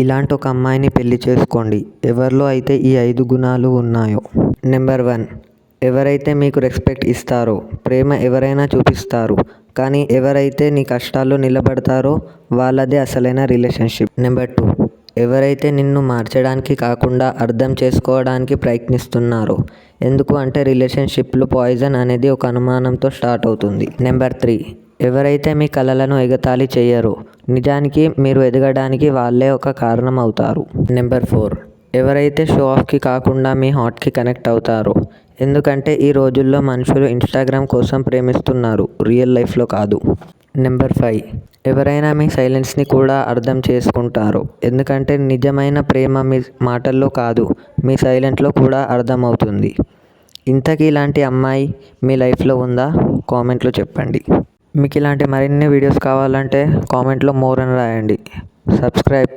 ఇలాంటి ఒక అమ్మాయిని పెళ్లి చేసుకోండి. ఎవరిలో అయితే ఈ 5 గుణాలు ఉన్నాయో. నెంబర్ 1, ఎవరైతే మీకు రెస్పెక్ట్ ఇస్తారో. ప్రేమ ఎవరైనా చూపిస్తారు, కానీ ఎవరైతే నీ కష్టాల్లో నిలబడతారో వాళ్ళదే అసలైన రిలేషన్షిప్. నెంబర్ 2, ఎవరైతే నిన్ను మార్చడానికి కాకుండా అర్థం చేసుకోవడానికి ప్రయత్నిస్తున్నారో. ఎందుకు అంటే రిలేషన్షిప్లో పాయిజన్ అనేది ఒక అనుమానంతో స్టార్ట్ అవుతుంది. నెంబర్ 3, ఎవరైతే మీ కలలను ఎగతాళి చేయరో. నిజానికి మీరు ఎదగడానికి వాళ్ళే ఒక కారణం అవుతారు. నెంబర్ 4, ఎవరైతే షో ఆఫ్కి కాకుండా మీ హార్ట్కి కనెక్ట్ అవుతారో. ఎందుకంటే ఈ రోజుల్లో మనుషులు ఇన్స్టాగ్రామ్ కోసం ప్రేమిస్తున్నారు, రియల్ లైఫ్లో కాదు. నెంబర్ 5, ఎవరైనా మీ సైలెన్స్ని కూడా అర్థం చేసుకుంటారు. ఎందుకంటే నిజమైన ప్రేమ మీ మాటల్లో కాదు, మీ సైలెంట్లో కూడా అర్థమవుతుంది. ఇంతకీ ఇలాంటి అమ్మాయి మీ లైఫ్లో ఉందా? కామెంట్లో చెప్పండి. మీకు ఇలాంటి మరిన్ని వీడియోస్ కావాలంటే కామెంట్లో మోర్ అని రాయండి. సబ్స్క్రైబ్.